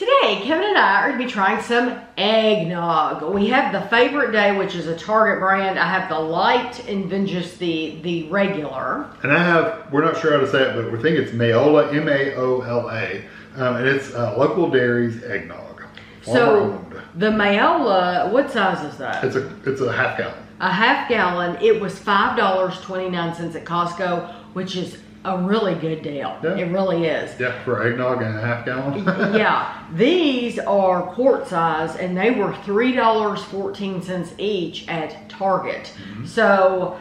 Today, Kevin and I are going to be trying some eggnog. We have the Favorite Day, which is a Target brand. I have the light and then just the regular. And I have, we're not sure how to say it, but we think it's Maola, M-A-O-L-A. And it's Local Dairies Eggnog. So the Maola, what size is that? It's a half gallon. A half gallon. It was $5.29 at Costco, which is a really good deal. Yeah. It really is. Yeah, for eggnog and a half gallon. Yeah, these are quart size and they were $3.14 each at Target. Mm-hmm. So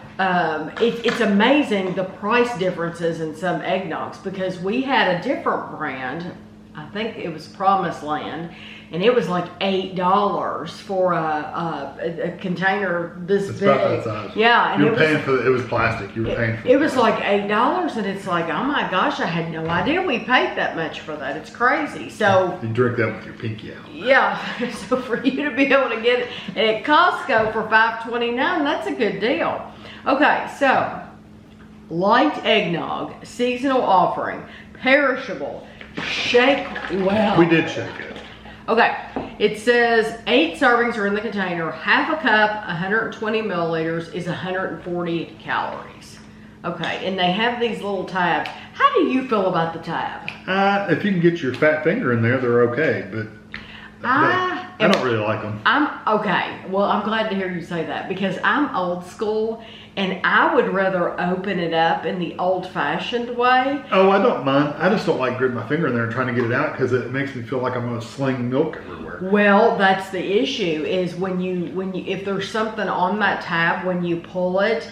it's amazing the price differences in some eggnogs, because we had a different brand. I think it was Promised Land, and it was like $8 for a container this big. About that size. Yeah, and you were paying for it was plastic. You were paying for it. It was like $8, and it's like, oh my gosh, I had no idea we paid that much for that. It's crazy. So you drink that with your pinky out. Yeah, so for you to be able to get it at Costco for $5.29, that's a good deal. Okay, so light eggnog, seasonal offering, perishable. Shake well. We did shake it. Okay, it says 8 servings are in the container. Half a cup, 120 milliliters, is 140 calories. Okay, and they have these little tabs. How do you feel about the tab? If you can get your fat finger in there, they're okay, but I don't really like them. Okay, well, I'm glad to hear you say that, because I'm old school and I would rather open it up in the old-fashioned way. Oh, I don't mind. I just don't like gripping my finger in there and trying to get it out, because it makes me feel like I'm going to sling milk everywhere. Well, that's the issue, is when you if there's something on that tab, when you pull it,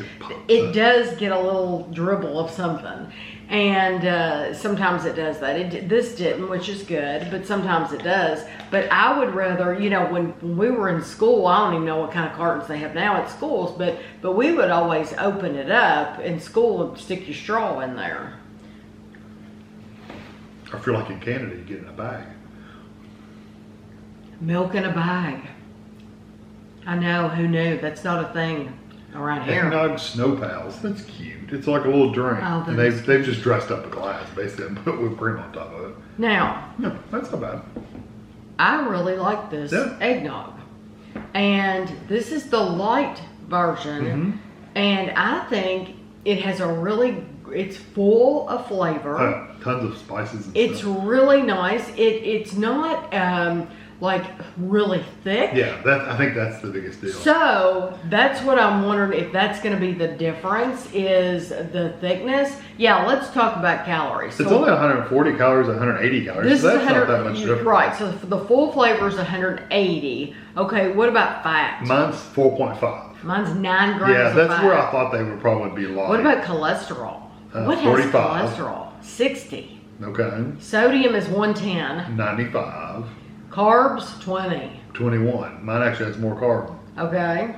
it does get a little dribble of something. And sometimes it does that. This didn't, which is good, but sometimes it does. But I would rather, you know, when we were in school, I don't even know what kind of cartons they have now at schools, but we would always open it up in school and stick your straw in there. I feel like in Canada you get it in a bag. Milk in a bag. I know, who knew? That's not a thing around here. Eggnog Snow Pals. That's cute. It's like a little drink. Oh, and they've just dressed up a glass basically and put whipped cream on top of it. Now, no, that's not bad. I really like this eggnog. And this is the light version. Mm-hmm. And I think it has it's full of flavor. Tons of spices and it's stuff. Really nice. It's not like really thick. Yeah, I think that's the biggest deal. So that's what I'm wondering, if that's going to be the difference, is the thickness. Yeah, let's talk about calories. It's only 140 calories, 180 calories. So that's not that much difference. Right, so the full flavor is 180. Okay, what about fat? Mine's 4.5. Mine's 9 grams Yeah, of that's fat. where I thought they would probably be light. What about cholesterol? What 45. has cholesterol? 60. Okay. Sodium is 110. 95. Carbs, 20. 21. Mine actually has more carbs. Okay.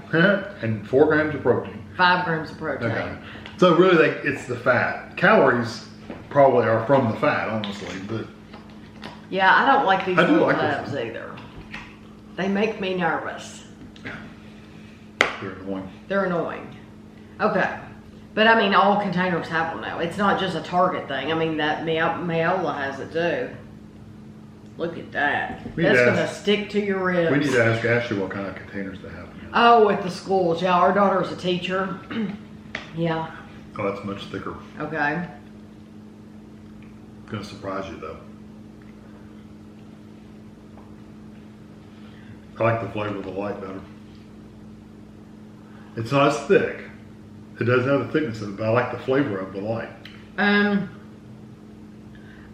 And 4 grams of protein. 5 grams of protein. Okay. So really, it's the fat. Calories probably are from the fat, honestly. But yeah, I don't like these little like tabs either. They make me nervous. They're annoying. They're annoying. Okay. But I mean, all containers have them now. It's not just a Target thing. I mean, that Maola has it too. Look at that. That's going to stick to your ribs. We need to ask Ashley what kind of containers they have. Oh, at the schools. Yeah, our daughter's a teacher. Yeah. Oh, that's much thicker. Okay. Going to surprise you, though. I like the flavor of the light better. It's not as thick. It doesn't have the thickness of it, but I like the flavor of the light. I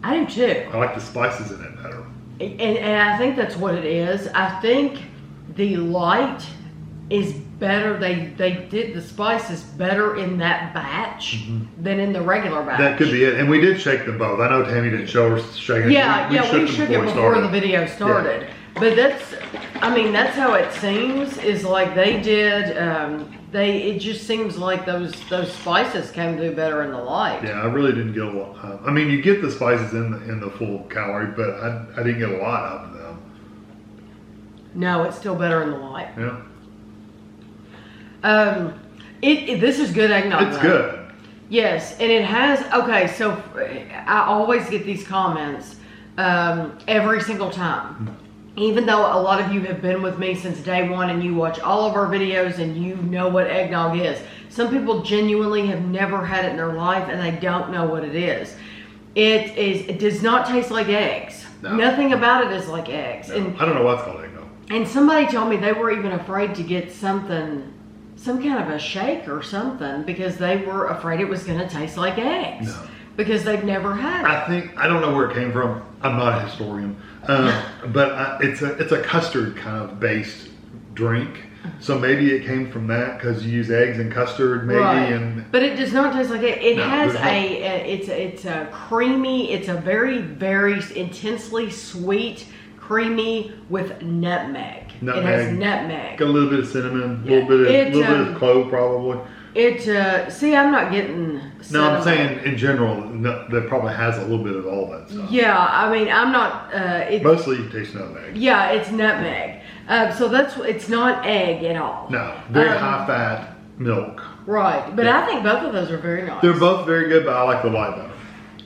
do too. I like the spices in it better. And I think that's what it is. I think the light is better. They did the spices better in that batch than in the regular batch. That could be it. And we did shake them both. I know Tammy didn't show her shaking. Yeah, we shook it before the video started. Yeah. But that's how it seems, is like they did, it just seems like those spices came through better in the light. Yeah, I really didn't get a lot. I mean, you get the spices in the full calorie, but I didn't get a lot out of them. No, it's still better in the light. Yeah. This is good eggnog. It's good. Yes, and it has, okay, so I always get these comments every single time. Even though a lot of you have been with me since day one and you watch all of our videos and you know what eggnog is. Some people genuinely have never had it in their life and they don't know what it is. It does not taste like eggs. No. Nothing about it is like eggs. No, And I don't know what's called egg nog. and somebody told me they were even afraid to get some kind of a shake or something because they were afraid it was going to taste like eggs. No. Because they've never had it. I don't know where it came from. I'm not a historian, but it's a custard kind of based drink. So maybe it came from that because you use eggs and custard, maybe. Right. And but it does not taste like it. It No, has there's it's a creamy. It's a very very intensely sweet, creamy with nutmeg. It has nutmeg. got a little bit of cinnamon, a Yeah. little bit of clove, probably. See, I'm not getting cinnamon. No, I'm saying in general, that probably has a little bit of all that stuff. Yeah, I mean, I'm not. Mostly you taste nutmeg. Yeah, it's nutmeg. So it's not egg at all. No, very high fat milk. Right, but Yeah. I think both of those are very nice. They're both very good, but I like the light better.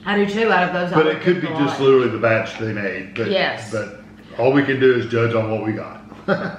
I do too. Out of those, But I it could be like just literally the batch they made. But, Yes. But all we can do is judge on what we got.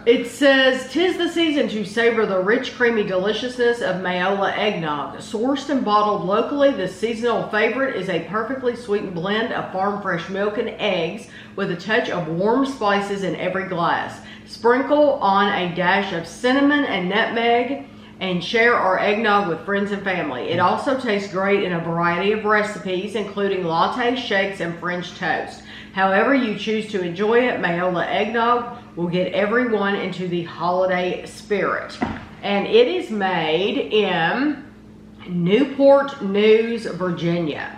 It says, "'Tis the season to savor the rich, creamy deliciousness of Maola Egg Nog. Sourced and bottled locally, this seasonal favorite is a perfectly sweetened blend of farm fresh milk and eggs with a touch of warm spices in every glass. Sprinkle on a dash of cinnamon and nutmeg and share our eggnog with friends and family. It also tastes great in a variety of recipes, including lattes, shakes, and French toast. However you choose to enjoy it, Maola Egg Nog will get everyone into the holiday spirit." And it is made in Newport News, Virginia.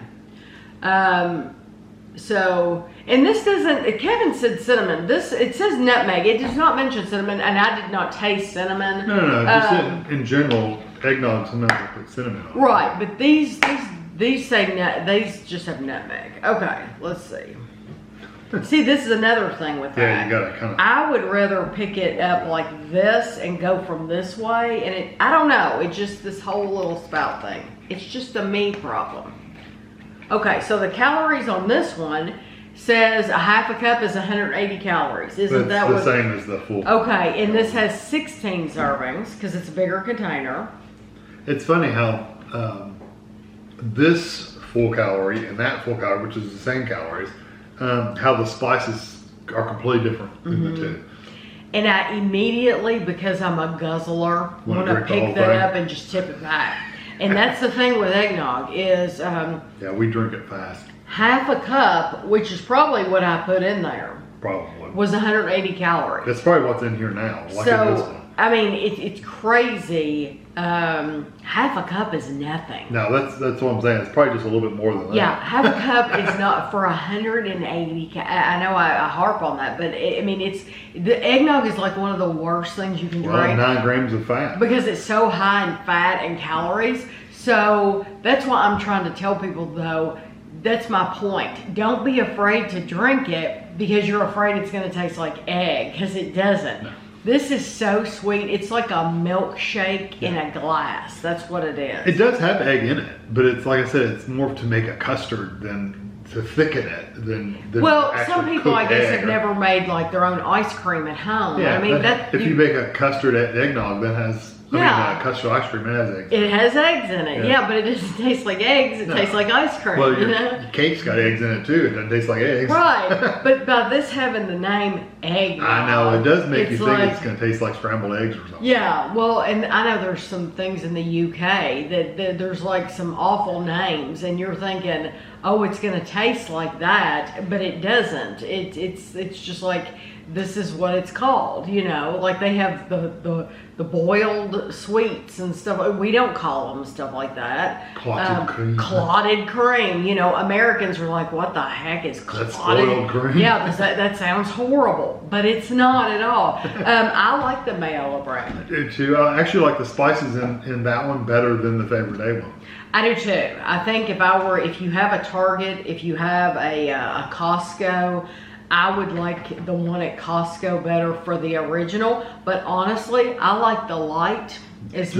And this doesn't, Kevin said cinnamon. It says nutmeg. It does not mention cinnamon, and I did not taste cinnamon. No. Just in general, eggnog sometimes they put cinnamon on. Right, but these say these just have nutmeg. Okay, let's see. See, this is another thing with that. Yeah, you gotta kind of. I would rather pick it up like this and go from this way, and I don't know, it's just this whole little spout thing. It's just a me problem. Okay, so the calories on this one says a half a cup is 180 calories. Isn't that the what? same as the full? Okay, and this has 16 servings because it's a bigger container. It's funny how this full calorie and that full calorie, which is the same calories, how the spices are completely different in the two. And I immediately, because I'm a guzzler, want to drink the whole pick that thing? up and just tip it back. And that's the thing with eggnog is Yeah, we drink it fast, half a cup, which is probably what I put in there, probably. was 180 calories. That's probably what's in here now, like in this So, one. I mean, it's crazy. Half a cup is nothing. No, that's what I'm saying. It's probably just a little bit more than that. Yeah, half a cup is not for 180. I know I harp on that, but the eggnog is like one of the worst things you can Well, drink 9 grams of fat. because it's so high in fat and calories. So that's why I'm trying to tell people, though, that's my point. Don't be afraid to drink it because you're afraid it's going to taste like egg, because it doesn't. No. This is so sweet. It's like a milkshake in a glass. That's what it is. It does have egg in it, but it's like I said, it's more to make a custard than to thicken it than Well, actually some people, cook I guess, egg. have never made like their own ice cream at home. Yeah, I mean, if you make a custard eggnog that has, Yeah. custard ice cream that has eggs. it has eggs in it. Yeah. Yeah, but it doesn't taste like eggs. It No. tastes like ice cream. Well, you your know? cake's got eggs in it too. It doesn't taste like eggs. Right, but by this having the name egg nog, I know, it does make you think like, it's going to taste like scrambled eggs or something. yeah, well, and I know there's some things in the UK that there's like some awful names, and you're thinking, oh, it's going to taste like that, but it doesn't. It's just like, this is what it's called, you know, like they have the boiled sweets and stuff. We don't call them stuff like that. Clotted cream. Clotted cream. You know, Americans are like, what the heck is clotted? That's boiled cream. Yeah, that sounds horrible, but it's not at all. I like the Maola brand. I do too. I actually like the spices in that one better than the Favorite Day one. I do too. I think if you have a Target, if you have a Costco, I would like the one at Costco better for the original, but honestly, I like the light just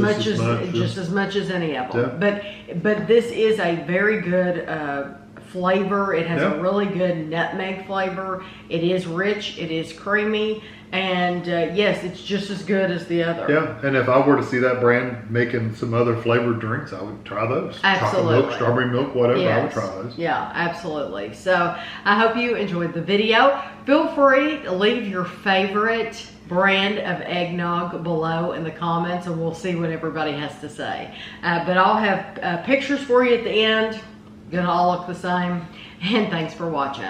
as much as any of them. Yeah. But this is a very good flavor. It has Yeah. a really good nutmeg flavor. It is rich. It is creamy. And yes, it's just as good as the other. Yeah, and if I were to see that brand making some other flavored drinks, I would try those. Absolutely. Chocolate milk, strawberry milk, whatever, Yes. I would try those. Yeah, absolutely. So I hope you enjoyed the video. Feel free to leave your favorite brand of eggnog below in the comments, and we'll see what everybody has to say. But I'll have pictures for you at the end. Gonna all look the same. And thanks for watching.